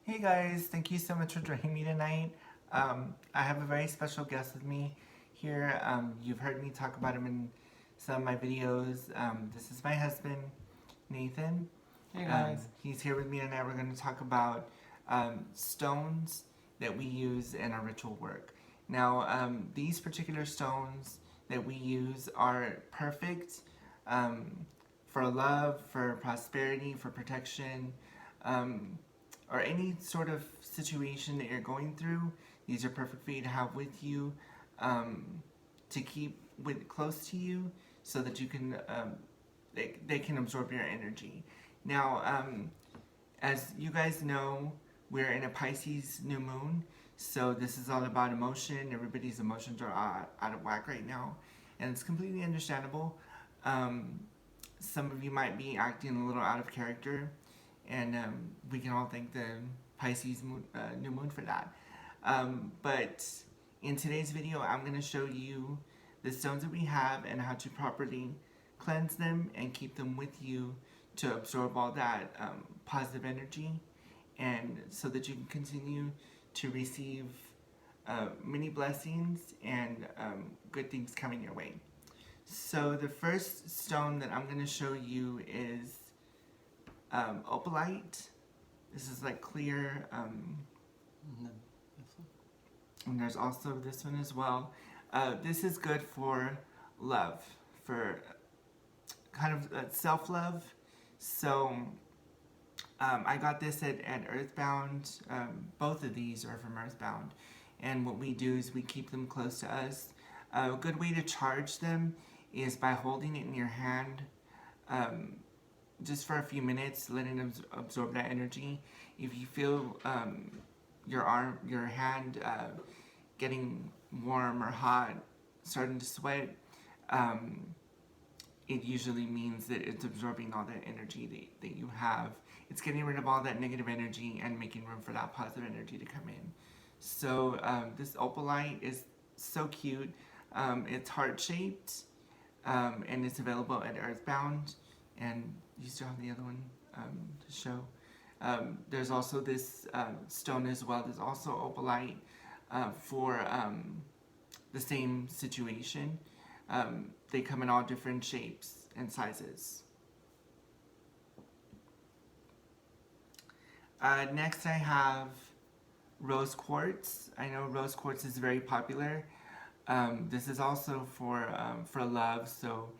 Hey guys, thank you so much for joining me tonight. I have a very special guest with me here. You've heard me talk about him in some of my videos. This is my husband, Nathan. Hey guys. He's here with me tonight. We're going to talk about stones that we use in our ritual work. Now, these particular stones that we use are perfect for love, for prosperity, for protection. Or any sort of situation that you're going through, these are perfect for you to have with you, to keep close to you, so that you can they can absorb your energy. Now, as you guys know, we're in a Pisces new moon, so this is all about emotion. Everybody's emotions are out of whack right now, and it's completely understandable. Some of you might be acting a little out of character, and we can all thank the Pisces new moon for that. But in today's video, I'm going to show you the stones that we have and how to properly cleanse them and keep them with you to absorb all that positive energy, and so that you can continue to receive many blessings and good things coming your way. So the first stone that I'm going to show you is Opalite. This is like clear, and there's also this one as well. This is good for love, for kind of self-love. So I got this at Earthbound. Both of these are from Earthbound, and what we do is we keep them close to us. A good way to charge them is by holding it in your hand just for a few minutes, letting them absorb that energy. If you feel your hand getting warm or hot, starting to sweat, it usually means that it's absorbing all that energy that you have. It's getting rid of all that negative energy and making room for that positive energy to come in. So this opalite is so cute. It's heart-shaped, and it's available at Earthbound, and you still have the other one to show. There's also this stone as well. There's also opalite for the same situation. They come in all different shapes and sizes. Next I have rose quartz. I know rose quartz is very popular. This is also for love, so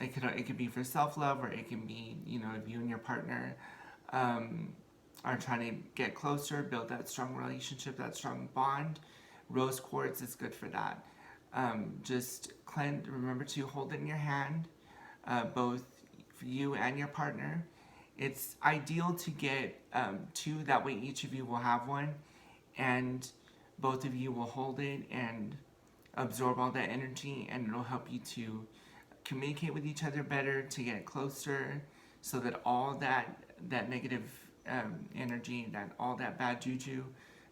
it could be for self-love, or it can be, if you and your partner are trying to get closer, build that strong relationship, that strong bond. Rose quartz is good for that. Just remember to hold it in your hand, both for you and your partner. It's ideal to get two, that way each of you will have one, and both of you will hold it and absorb all that energy, and it'll help you to communicate with each other better, to get closer, so that all that negative energy, that all that bad juju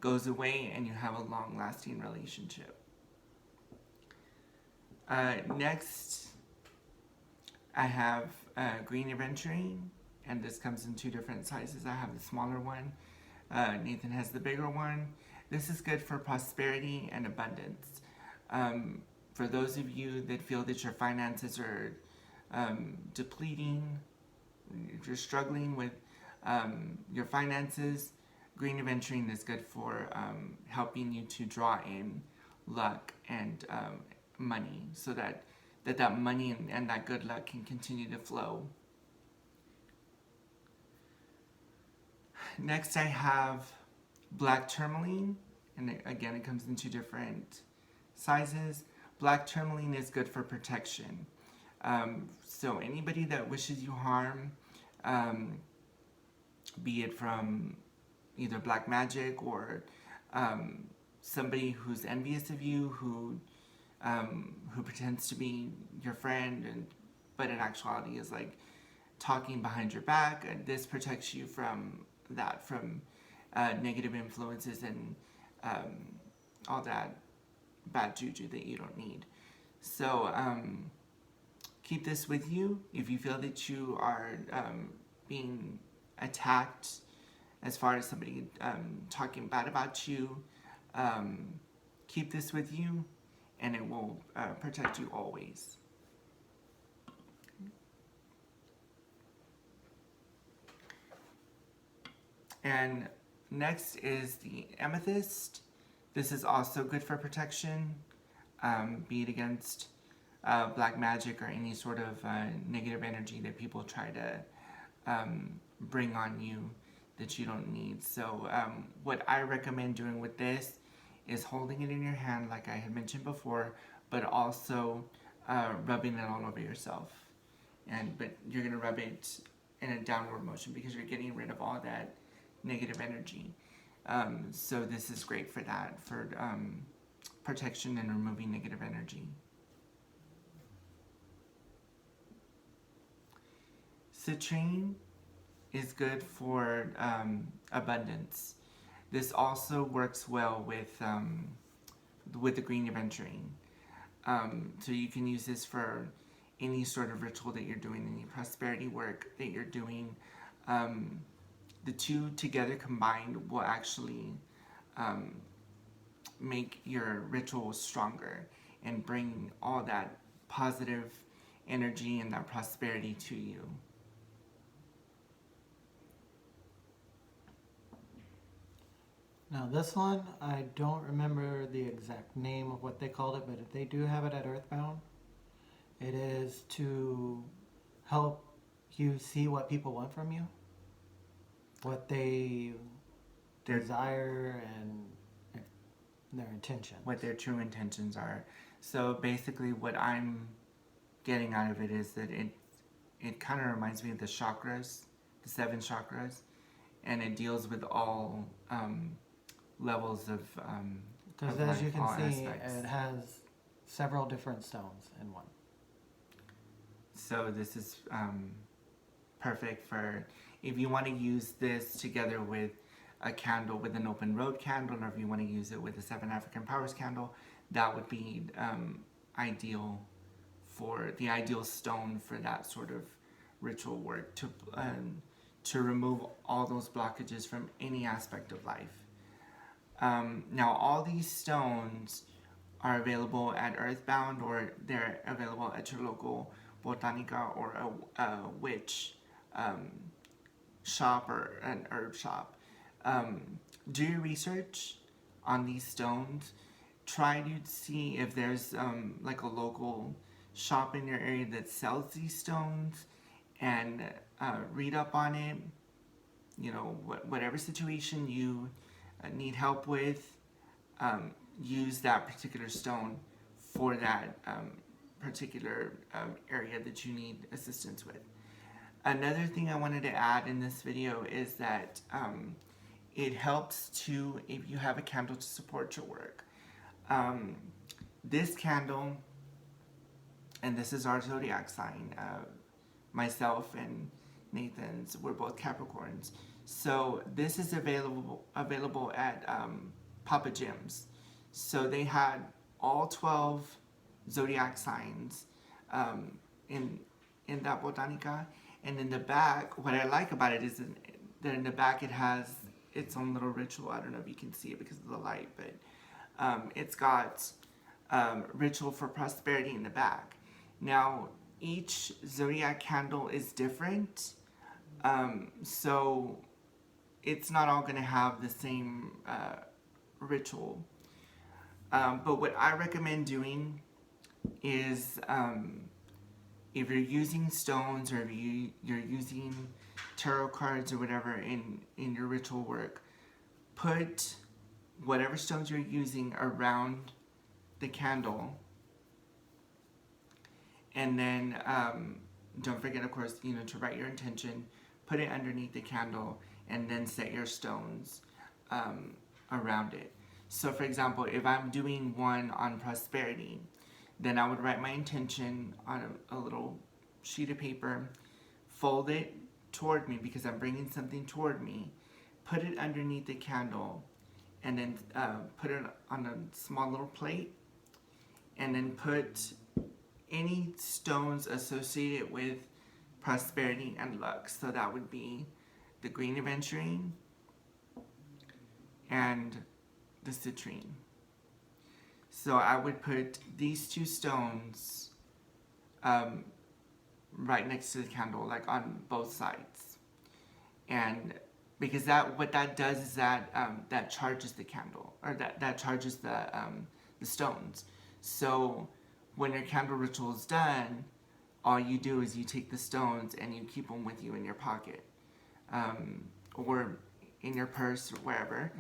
goes away, and you have a long-lasting relationship. Next, I have green aventurine, and this comes in two different sizes. I have the smaller one. Nathan has the bigger one. This is good for prosperity and abundance. For those of you that feel that your finances are depleting, if you're struggling with your finances, green aventurine is good for helping you to draw in luck and money, so that money and that good luck can continue to flow. Next I have black tourmaline, and again it comes in two different sizes. Black tourmaline is good for protection. So anybody that wishes you harm, be it from either black magic or somebody who's envious of you, who pretends to be your friend, but in actuality is like talking behind your back, and this protects you from that, from negative influences and all that bad juju that you don't need. So keep this with you if you feel that you are being attacked as far as somebody talking bad about you, keep this with you, and it will protect you always. And next is the amethyst. This is also good for protection, be it against black magic or any sort of negative energy that people try to bring on you that you don't need. So what I recommend doing with this is holding it in your hand like I had mentioned before, but also rubbing it all over yourself. But you're going to rub it in a downward motion because you're getting rid of all that negative energy. So this is great for that, for protection and removing negative energy. Citrine is good for abundance. This also works well with the green aventurine. So you can use this for any sort of ritual that you're doing, any prosperity work that you're doing. The two together combined will actually make your ritual stronger and bring all that positive energy and that prosperity to you. Now this one, I don't remember the exact name of what they called it, but if they do have it at Earthbound, it is to help you see what people want from you, what they desire, and their intentions. What their true intentions are. So basically what I'm getting out of it is that it kind of reminds me of the chakras, the 7 chakras, and it deals with all levels of because of as life, you can all see, aspects. it has several different stones in one. So this is perfect for if you want to use this together with a candle, with an open road candle, or if you want to use it with a 7 African Powers candle, that would be ideal, for the ideal stone for that sort of ritual work, to remove all those blockages from any aspect of life. Now all these stones are available at Earthbound, or they're available at your local botanica or a witch shop or an herb shop. Do your research on these stones. Try to see if there's like a local shop in your area that sells these stones, and read up on it. You know, whatever situation you need help with, use that particular stone for that particular area that you need assistance with. Another thing I wanted to add in this video is that it helps to, if you have a candle to support your work. This candle, and this is our zodiac sign, myself and Nathan's, we're both Capricorns. So this is available at Papa Jim's. So they had all 12 zodiac signs in that botanica. And in the back, what I like about it is that in the back it has its own little ritual. I don't know if you can see it because of the light, but it's got ritual for prosperity in the back. Now, each zodiac candle is different, so it's not all going to have the same ritual. But what I recommend doing is, if you're using stones, or if you're using tarot cards or whatever in your ritual work, put whatever stones you're using around the candle. And then don't forget, of course, to write your intention, put it underneath the candle, and then set your stones around it. So for example, if I'm doing one on prosperity, then I would write my intention on a little sheet of paper, fold it toward me because I'm bringing something toward me, put it underneath the candle, and then put it on a small little plate, and then put any stones associated with prosperity and luck. So that would be the green aventurine, and the citrine. So I would put these two stones right next to the candle, like on both sides. And because what that does is that charges the candle, or that charges the stones. So when your candle ritual is done, all you do is you take the stones and you keep them with you in your pocket, or in your purse or wherever,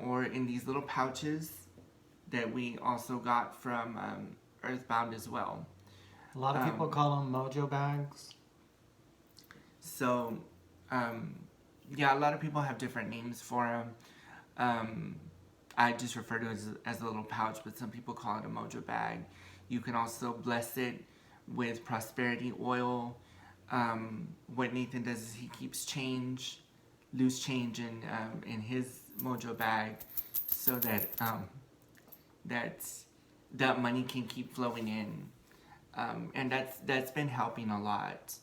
or in these little pouches that we also got from Earthbound as well. A lot of people call them mojo bags. So, yeah, a lot of people have different names for them. I just refer to it as a little pouch, but some people call it a mojo bag. You can also bless it with prosperity oil. What Nathan does is he keeps loose change in his mojo bag, so that that money can keep flowing in, and that's been helping a lot.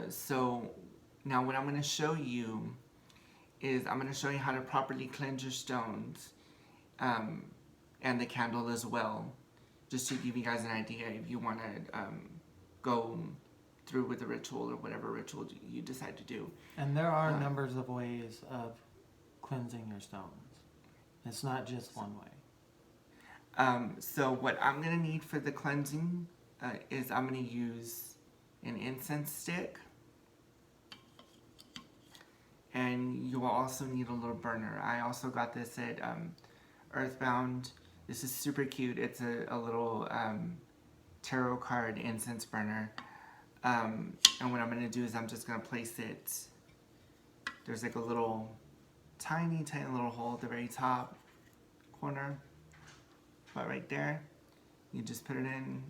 So now what I'm going to show you is I'm going to show you how to properly cleanse your stones, and the candle as well, just to give you guys an idea if you want to go through with the ritual or whatever ritual you decide to do. And there are numbers of ways of cleansing your stones. It's not just one way. So what I'm going to need for the cleansing is I'm going to use an incense stick. And you will also need a little burner. I also got this at Earthbound. This is super cute. It's a little tarot card incense burner. And what I'm going to do is I'm just going to place it. There's like a little tiny little hole at the very top corner. But right there, you just put it in,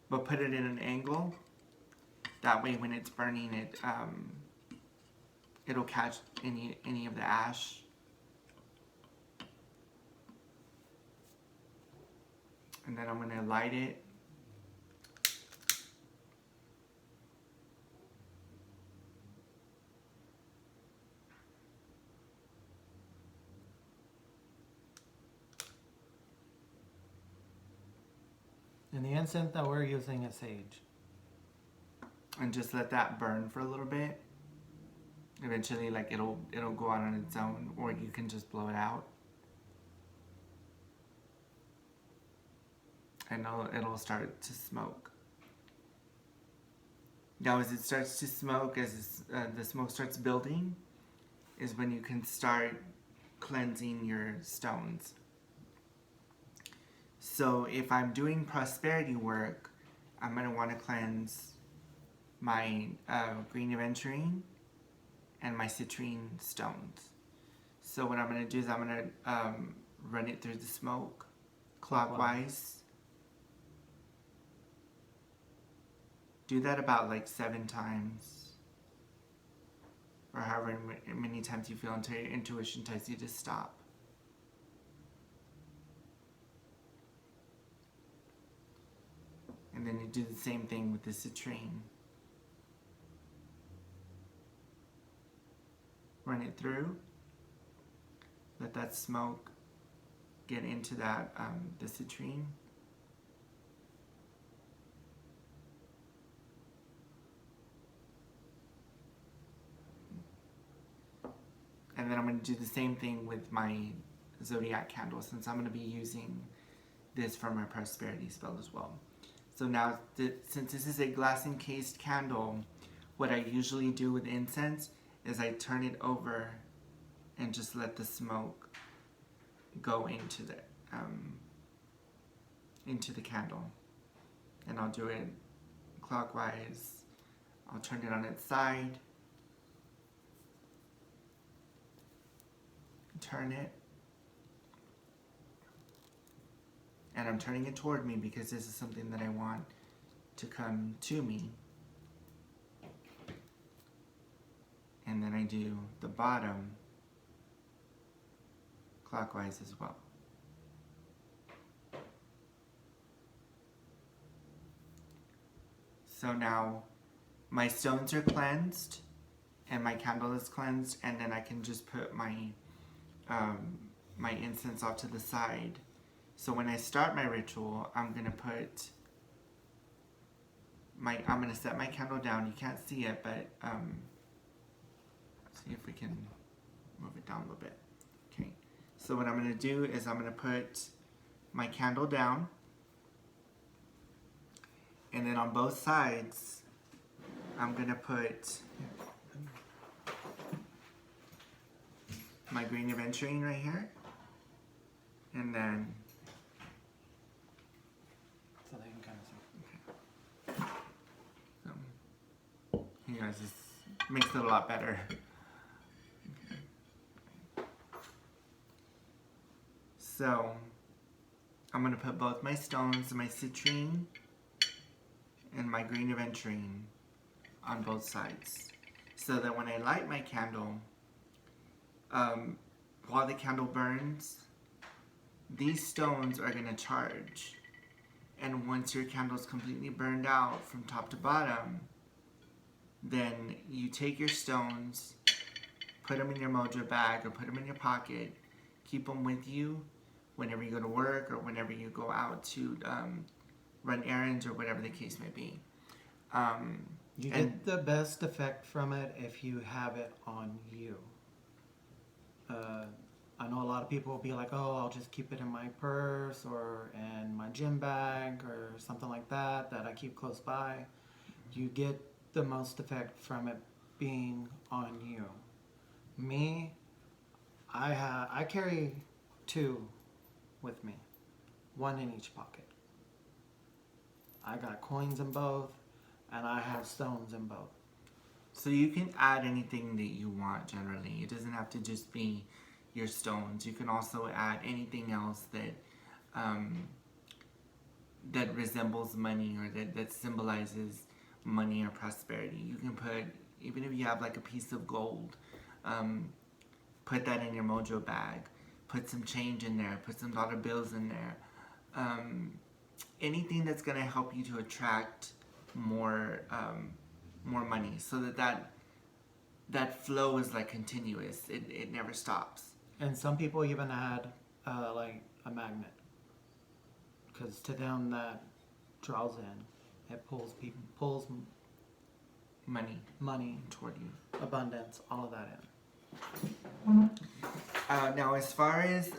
but put it in an angle. That way when it's burning, it'll catch any of the ash. And then I'm going to light it. And the incense that we're using is sage. And just let that burn for a little bit. Eventually, like it'll go out on its own, or you can just blow it out. And it'll start to smoke. Now, as it starts to smoke, as the smoke starts building, is when you can start cleansing your stones. So if I'm doing prosperity work, I'm going to want to cleanse my green aventurine and my citrine stones. So what I'm going to do is I'm going to run it through the smoke clockwise. Do that about like 7 times, or however many times you feel until your intuition tells you to stop. And then you do the same thing with the citrine. Run it through. Let that smoke get into that the citrine. And then I'm going to do the same thing with my zodiac candle, since I'm going to be using this for my prosperity spell as well. So now, since this is a glass encased candle, what I usually do with incense is I turn it over and just let the smoke go into the candle. And I'll do it clockwise. I'll turn it on its side. Turn it. And I'm turning it toward me because this is something that I want to come to me. And then I do the bottom clockwise as well. So now my stones are cleansed. and my candle is cleansed, and then I can just put my my incense off to the side. So when I start my ritual, I'm gonna set my candle down. You can't see it, but see if we can move it down a little bit. Okay. So what I'm gonna do is I'm gonna put my candle down, and then on both sides, I'm gonna put my green aventurine right here, and then So they can kind of see. you guys, this makes it a lot better. So I'm gonna put both my stones, my citrine and my green aventurine, on both sides, so that when I light my candle, while the candle burns, these stones are gonna charge. And once your candle's completely burned out from top to bottom, then you take your stones, put them in your mojo bag or put them in your pocket, keep them with you whenever you go to work or whenever you go out to run errands or whatever the case may be. You get the best effect from it if you have it on you. I know a lot of people will be like, oh, I'll just keep it in my purse or in my gym bag or something like that I keep close by. You get the most effect from it being on you. Me, I carry 2 with me, 1 in each pocket. I got coins in both, and I have stones in both. So you can add anything that you want generally. It doesn't have to just be your stones. You can also add anything else that resembles money or that symbolizes money or prosperity. You can put, even if you have like a piece of gold, put that in your mojo bag. Put some change in there. Put some dollar bills in there. Anything that's going to help you to attract more money, so that flow is like continuous. It never stops. And some people even add like a magnet, because to them that draws in, it pulls money Toward you. abundance, all of that in. Now, as far as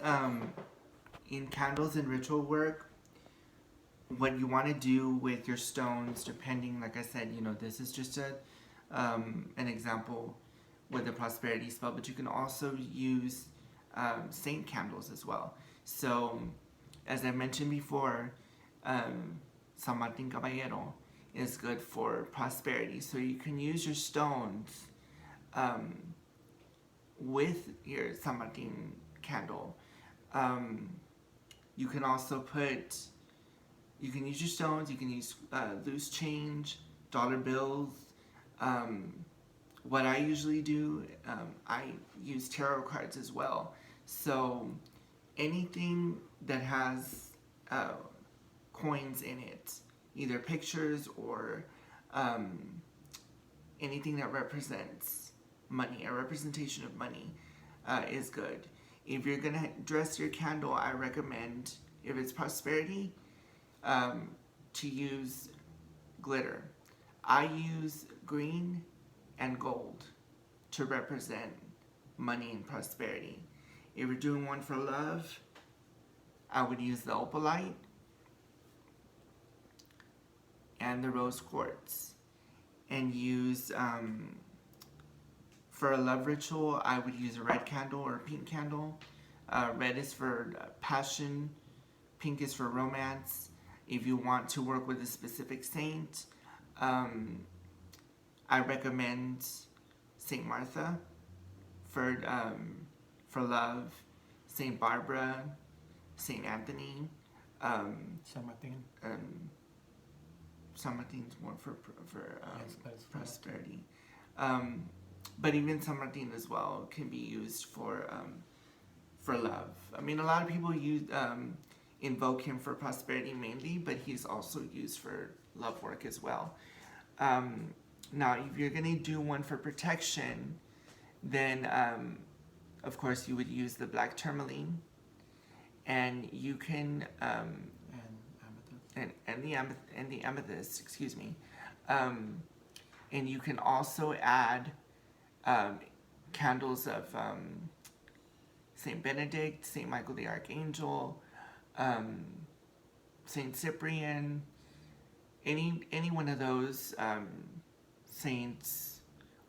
in candles and ritual work, what you want to do with your stones, depending, like I said, this is just an example with a prosperity spell, but you can also use saint candles as well. So, as I mentioned before, San Martin Caballero is good for prosperity. So you can use your stones with your San Martin candle. You can also you can use your stones, you can use loose change, dollar bills. What I usually do, I use tarot cards as well. So anything that has coins in it, either pictures or anything that represents money, a representation of money, is good. If you're gonna dress your candle, I recommend, if it's prosperity, to use glitter. I use green and gold to represent money and prosperity. If you're doing one for love, I would use the Opalite and the rose quartz. And use, for a love ritual, I would use a red candle or a pink candle. Red is for passion, pink is for romance. If you want to work with a specific saint, I recommend Saint Martha for love, Saint Barbara, Saint Anthony. San Martin. San Martin's more for Yes, prosperity. But even San Martin as well can be used for love. I mean, a lot of people invoke him for prosperity mainly, but he's also used for love work as well. now, if you're going to do one for protection, then of course you would use the black tourmaline, and you can and the amethyst, excuse me, and you can also add candles of Saint Benedict, Saint Michael the Archangel, Saint Cyprian, any one of those saints,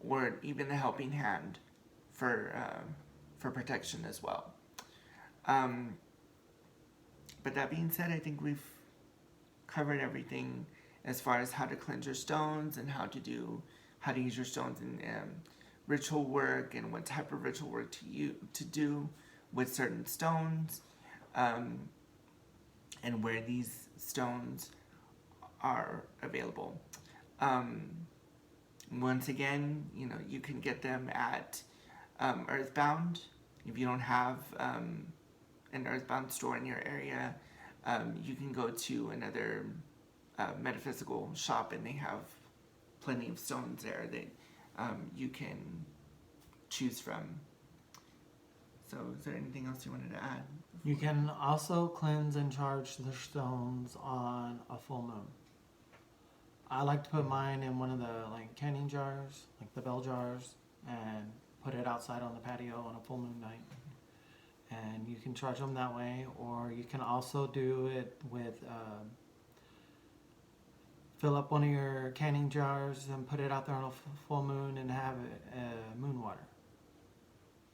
or even the Helping Hand for protection as well. But that being said, I think we've covered everything as far as how to cleanse your stones and how to use your stones in ritual work, and what type of ritual work to do with certain stones, and where these stones are available. Once again, you can get them at Earthbound. If you don't have an Earthbound store in your area, you can go to another metaphysical shop, and they have plenty of stones there that you can choose from. So is there anything else you wanted to add? You can also cleanse and charge the stones on a full moon. I like to put mine in one of the canning jars, like the bell jars, and put it outside on the patio on a full moon night. And you can charge them that way, or you can also do it with fill up one of your canning jars and put it out there on a full moon and have it moon water.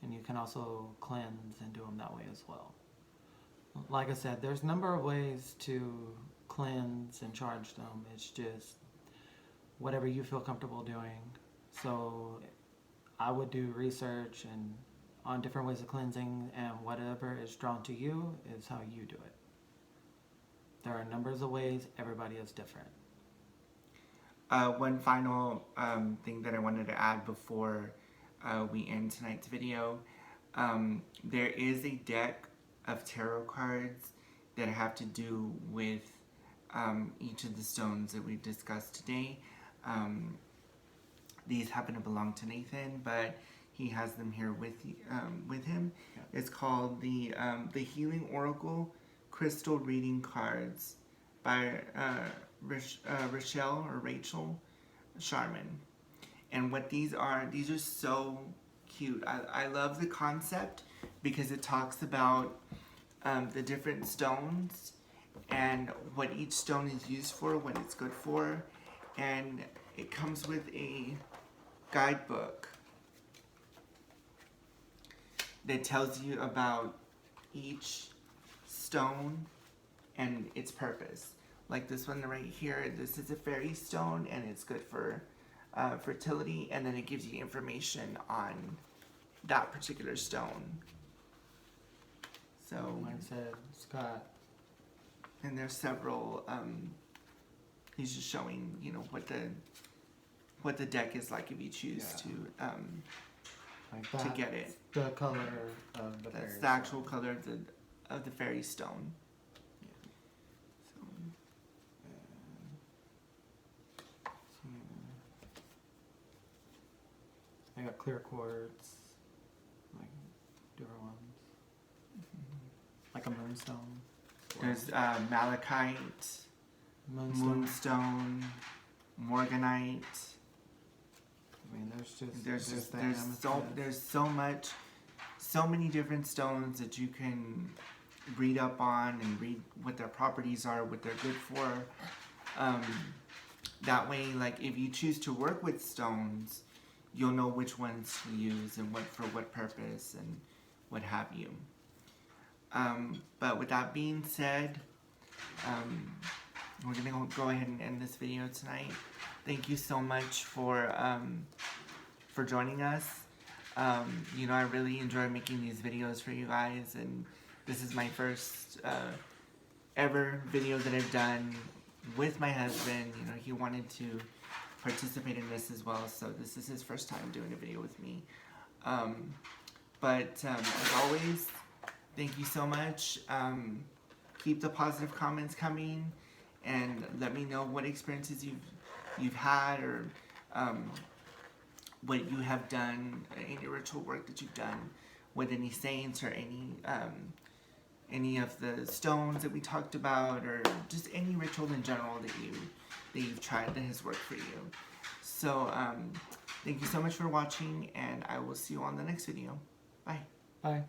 And you can also cleanse and do them that way as well. Like I said, there's a number of ways to cleanse and charge them. It's just whatever you feel comfortable doing. So I would do research and on different ways of cleansing, and whatever is drawn to you is how you do it. There are numbers of ways. Everybody is different. One final thing that I wanted to add before we end tonight's video. There is a deck of tarot cards that have to do with each of the stones that we've discussed today. These happen to belong to Nathan, but he has them here with him. Yeah. It's called the Healing Oracle Crystal Reading Cards by Rachel Sharman. And what these are so cute. I love the concept because it talks about the different stones and what each stone is used for, what it's good for, and it comes with a guidebook that tells you about each stone and its purpose. Like this one right here, this is a fairy stone, and it's good for fertility, and then it gives you information on that particular stone. So, like I said, Scott. And there's several. He's just showing, what the deck is like if you choose to get it. The color of the fairy. That's the actual color of the fairy stone. I got clear quartz, like different ones, like a moonstone. There's malachite, moonstone, morganite. I mean, there's so many different stones that you can read up on and read what their properties are, what they're good for. That way, if you choose to work with stones, you'll know which ones to use and for what purpose and what have you. But with that being said, we're gonna go ahead and end this video tonight. Thank you so much for joining us. I really enjoy making these videos for you guys, and this is my first ever video that I've done with my husband. He wanted to participate in this as well, so this is his first time doing a video with me. But as always, thank you so much. Keep the positive comments coming, and let me know what experiences you've had, or what you have done, any ritual work that you've done with any saints or any of the stones that we talked about, or just any ritual in general that you've tried that has worked for you. So thank you so much for watching, and I will see you on the next video. Bye. Bye.